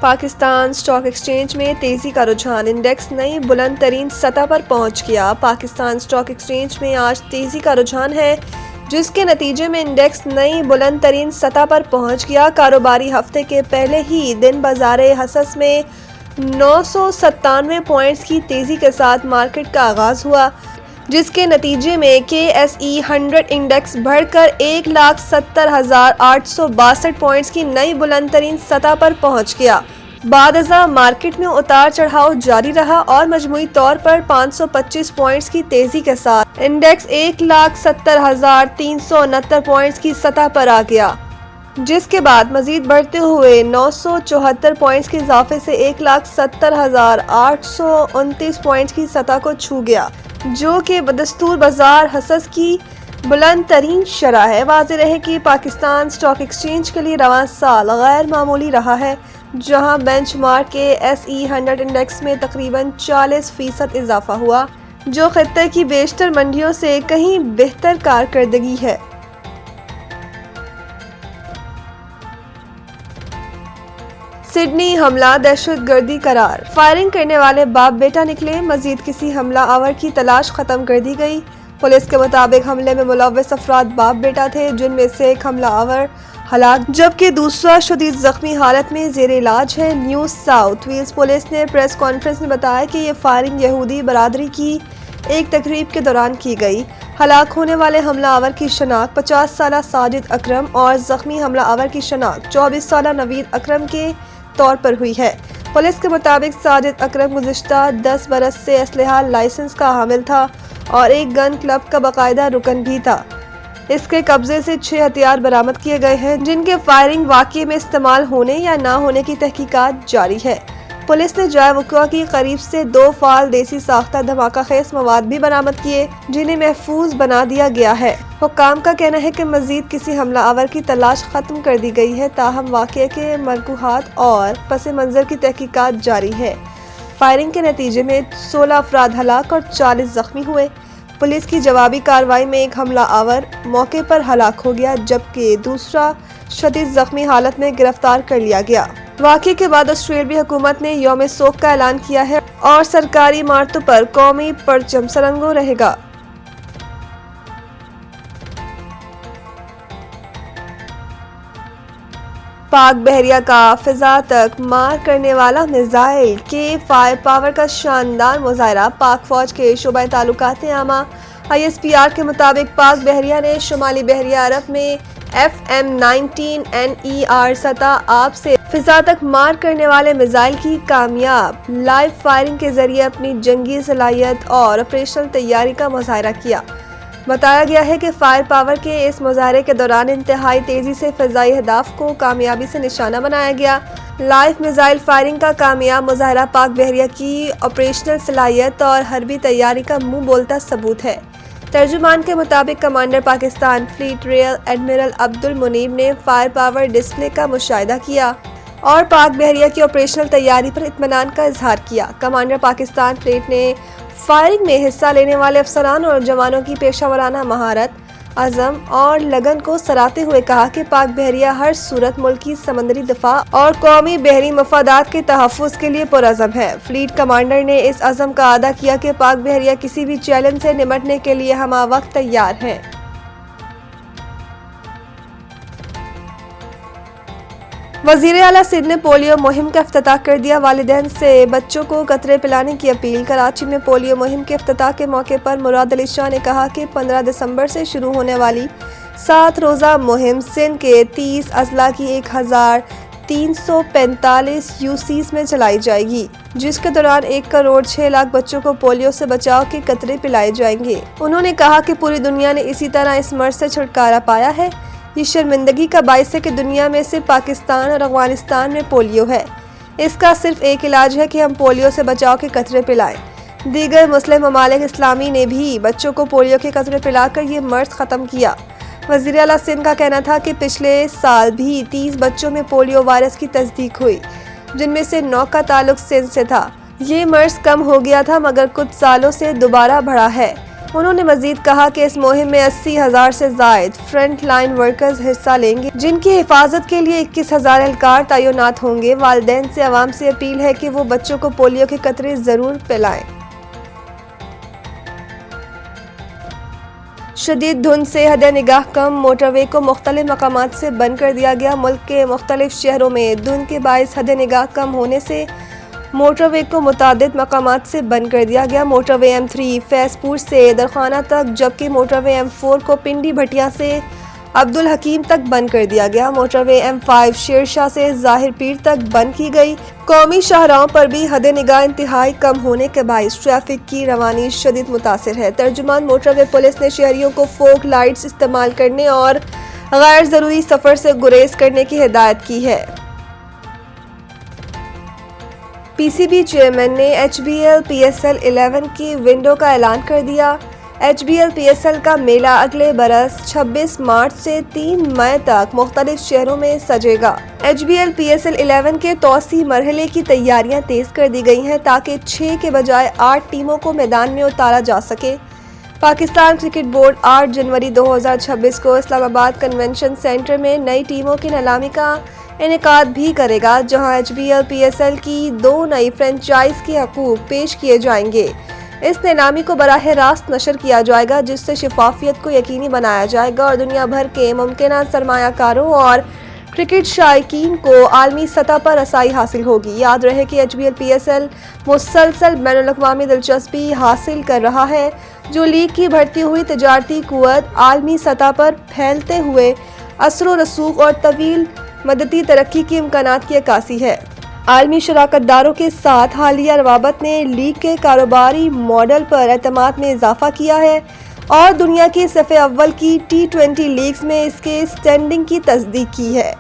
Pakistan stock exchange میں تیزی کا رجحان، انڈیکس نئی بلند ترین سطح پر پہنچ گیا۔ پاکستان سٹاک ایکسچینج میں آج تیزی کا رجحان ہے، جس کے نتیجے میں انڈیکس نئی بلند ترین سطح پر پہنچ گیا۔ کاروباری ہفتے کے پہلے ہی دن بازار حصص میں 997 پوائنٹس کی تیزی کے ساتھ مارکیٹ کا آغاز ہوا، جس کے نتیجے میں KSE100 انڈیکس بڑھ کر 1,70,862 پوائنٹس کی نئی بلند ترین سطح پر پہنچ گیا۔ بعد ازاں مارکیٹ میں اتار چڑھاؤ جاری رہا اور مجموعی طور پر 525 پوائنٹس کی تیزی کے ساتھ انڈیکس 1,70,369 پوائنٹس کی سطح پر آ گیا، جس کے بعد مزید بڑھتے ہوئے 974 پوائنٹس کے اضافے سے 1,70,829 پوائنٹس کی سطح کو چھو گیا، جو کہ بدستور بازار حصص کی بلند ترین شرح ہے۔ واضح رہے کہ پاکستان سٹاک ایکسچینج کے لیے رواں سال غیر معمولی رہا ہے، جہاں بینچ مارک KSE100 انڈیکس میں تقریباً 40% اضافہ ہوا، جو خطے کی بیشتر منڈیوں سے کہیں بہتر کارکردگی ہے۔ سڈنی حملہ دہشت گردی قرار، فائرنگ کرنے والے باپ بیٹا نکلے، مزید کسی حملہ آور کی تلاش ختم کر دی گئی۔ پولیس کے مطابق حملے میں ملوث افراد باپ بیٹا تھے، جن میں سے ایک حملہ آور ہلاک جبکہ دوسرا شدید زخمی حالت میں زیر علاج ہے۔ نیو ساؤتھ ویلز پولیس نے پریس کانفرنس میں بتایا کہ یہ فائرنگ یہودی برادری کی ایک تقریب کے دوران کی گئی۔ ہلاک ہونے والے حملہ آور کی شناخت 50 سالہ ساجد اکرم اور زخمی حملہ آور کی شناخت 24 سالہ نوید اکرم کے طور پر ہوئی ہے۔ پولیس کے مطابق ساجد اکرم گزشتہ 10 برس سے اسلحہ لائسنس کا حامل تھا اور ایک گن کلب کا باقاعدہ رکن بھی تھا۔ اس کے قبضے سے 6 ہتھیار برآمد کیے گئے ہیں، جن کے فائرنگ واقعے میں استعمال ہونے یا نہ ہونے کی تحقیقات جاری ہے۔ پولیس نے جائے وقوع کی قریب سے 2 فعال دیسی ساختہ دھماکہ خیز مواد بھی برآمد کیے، جنہیں محفوظ بنا دیا گیا ہے۔ حکام کا کہنا ہے کہ مزید کسی حملہ آور کی تلاش ختم کر دی گئی ہے، تاہم واقعے کے مرکوحات اور پس منظر کی تحقیقات جاری ہے۔ فائرنگ کے نتیجے میں 16 افراد ہلاک اور 40 زخمی ہوئے۔ پولیس کی جوابی کارروائی میں ایک حملہ آور موقع پر ہلاک ہو گیا، جبکہ دوسرا شدید زخمی حالت میں گرفتار کر لیا گیا۔ واقعے کے بعد آسٹریلوی حکومت نے یوم سوگ کا اعلان کیا ہے اور سرکاری عمارتوں پر قومی پرچم سرنگوں رہے گا۔ پاک بحریہ کا فضا تک مار کرنے والا میزائل کے فائر پاور کا شاندار مظاہرہ۔ پاک فوج کے شعبہ تعلقات عامہ ISPR کے مطابق پاک بحریہ نے شمالی بحیرہ عرب میں FM-19NER سطح آب سے فضا تک مار کرنے والے میزائل کی کامیاب لائیو فائرنگ کے ذریعے اپنی جنگی صلاحیت اور آپریشنل تیاری کا مظاہرہ کیا۔ بتایا گیا ہے کہ فائر پاور کے اس مظاہرے کے دوران انتہائی تیزی سے فضائی اہداف کو کامیابی سے نشانہ بنایا گیا۔ لائیو میزائل فائرنگ کا کامیاب مظاہرہ پاک بحریہ کی آپریشنل صلاحیت اور حربی تیاری کا منہ بولتا ثبوت ہے۔ ترجمان کے مطابق commander Pakistan fleet rear admiral Abdul Munib نے فائر پاور ڈسپلے کا مشاہدہ کیا اور پاک بحریہ کی آپریشنل تیاری پر اطمینان کا اظہار کیا۔ کمانڈر پاکستان فلیٹ نے فائرنگ میں حصہ لینے والے افسران اور جوانوں کی پیشہ ورانہ مہارت، عزم اور لگن کو سراہتے ہوئے کہا کہ پاک بحریہ ہر صورت ملکی سمندری دفاع اور قومی بحری مفادات کے تحفظ کے لیے پرعزم ہے۔ فلیٹ کمانڈر نے اس عزم کا اعادہ کیا کہ پاک بحریہ کسی بھی چیلنج سے نمٹنے کے لیے ہمہ وقت تیار ہے۔ وزیر اعلیٰ سندھ نے پولیو مہم کا افتتاح کر دیا، والدین سے بچوں کو قطرے پلانے کی اپیل۔ کراچی میں پولیو مہم کے افتتاح کے موقع پر مراد علی شاہ نے کہا کہ 15 دسمبر سے شروع ہونے والی 7 روزہ مہم سندھ کے 30 اضلاع کی 1345 UCs میں چلائی جائے گی، جس کے دوران 1.6 کروڑ بچوں کو پولیو سے بچاؤ کے قطرے پلائے جائیں گے۔ انہوں نے کہا کہ پوری دنیا نے اسی طرح اس مرض سے چھٹکارا پایا ہے۔ یہ شرمندگی کا باعث ہے کہ دنیا میں سے پاکستان اور افغانستان میں پولیو ہے۔ اس کا صرف ایک علاج ہے کہ ہم پولیو سے بچاؤ کے قطرے پلائیں۔ دیگر مسلم ممالک اسلامی نے بھی بچوں کو پولیو کے قطرے پلا کر یہ مرض ختم کیا۔ وزیر اعلیٰ سندھ کا کہنا تھا کہ پچھلے سال بھی 30 بچوں میں پولیو وائرس کی تصدیق ہوئی، جن میں سے 9 کا تعلق سندھ سے تھا۔ یہ مرض کم ہو گیا تھا مگر کچھ سالوں سے دوبارہ بڑھا ہے۔ انہوں نے مزید کہا کہ اس مہم میں 80,000 سے زائد فرنٹ لائن ورکرز حصہ لیں گے، جن کی حفاظت کے لیے 21,000 اہلکار تعینات ہوں گے۔ والدین سے عوام سے اپیل ہے کہ وہ بچوں کو پولیو کے قطرے ضرور پلائیں۔ شدید دھند سے حد نگاہ کم، موٹر وے کو مختلف مقامات سے بند کر دیا گیا۔ ملک کے مختلف شہروں میں دھند کے باعث حد نگاہ کم ہونے سے موٹر وے کو متعدد مقامات سے بند کر دیا گیا۔ موٹر وے M3 فیض پور سے درخانہ تک، جبکہ موٹر وے M4 کو پنڈی بھٹیا سے عبدالحکیم تک بند کر دیا گیا۔ موٹر وے M5 شیر شاہ سے ظاہر پیر تک بند کی گئی۔ قومی شاہراہوں پر بھی حد نگاہ انتہائی کم ہونے کے باعث ٹریفک کی روانی شدید متاثر ہے۔ ترجمان موٹر وے پولیس نے شہریوں کو فوگ لائٹس استعمال کرنے اور غیر ضروری سفر سے گریز کرنے کی ہدایت کی ہے۔ PCB چیئرمین نے HBL PSL 11 کی ونڈو کا اعلان کر دیا۔ HBL PSL کا میلہ اگلے برس 26 مارچ سے 3 مئی تک مختلف شہروں میں سجے گا۔ HBL PSL 11 کے توسیعی مرحلے کی تیاریاں تیز کر دی گئی ہیں تاکہ 6 کے بجائے 8 ٹیموں کو میدان میں اتارا جا سکے۔ پاکستان کرکٹ بورڈ 8 جنوری 2026 کو اسلام آباد کنونشن سینٹر میں نئی ٹیموں کی نیلامی کا انعقاد بھی کرے گا، جہاں HBL PSL کی 2 نئی فرنچائز کے حقوق پیش کیے جائیں گے۔ اس نیلامی کو براہ راست نشر کیا جائے گا، جس سے شفافیت کو یقینی بنایا جائے گا اور دنیا بھر کے ممکنہ سرمایہ کاروں اور کرکٹ شائقین کو عالمی سطح پر رسائی حاصل ہوگی۔ یاد رہے کہ HBL PSL مسلسل بین الاقوامی دلچسپی حاصل کر رہا ہے، جو لیگ کی بڑھتی ہوئی تجارتی قوت، عالمی سطح پر پھیلتے ہوئے اثر و رسوخ اور طویل مدتی ترقی کے امکانات کی عکاسی ہے۔ عالمی شراکت داروں کے ساتھ حالیہ روابط نے لیگ کے کاروباری ماڈل پر اعتماد میں اضافہ کیا ہے اور دنیا کی صف اول کی T20 لیگز میں اس کے اسٹینڈنگ کی تصدیق کی ہے۔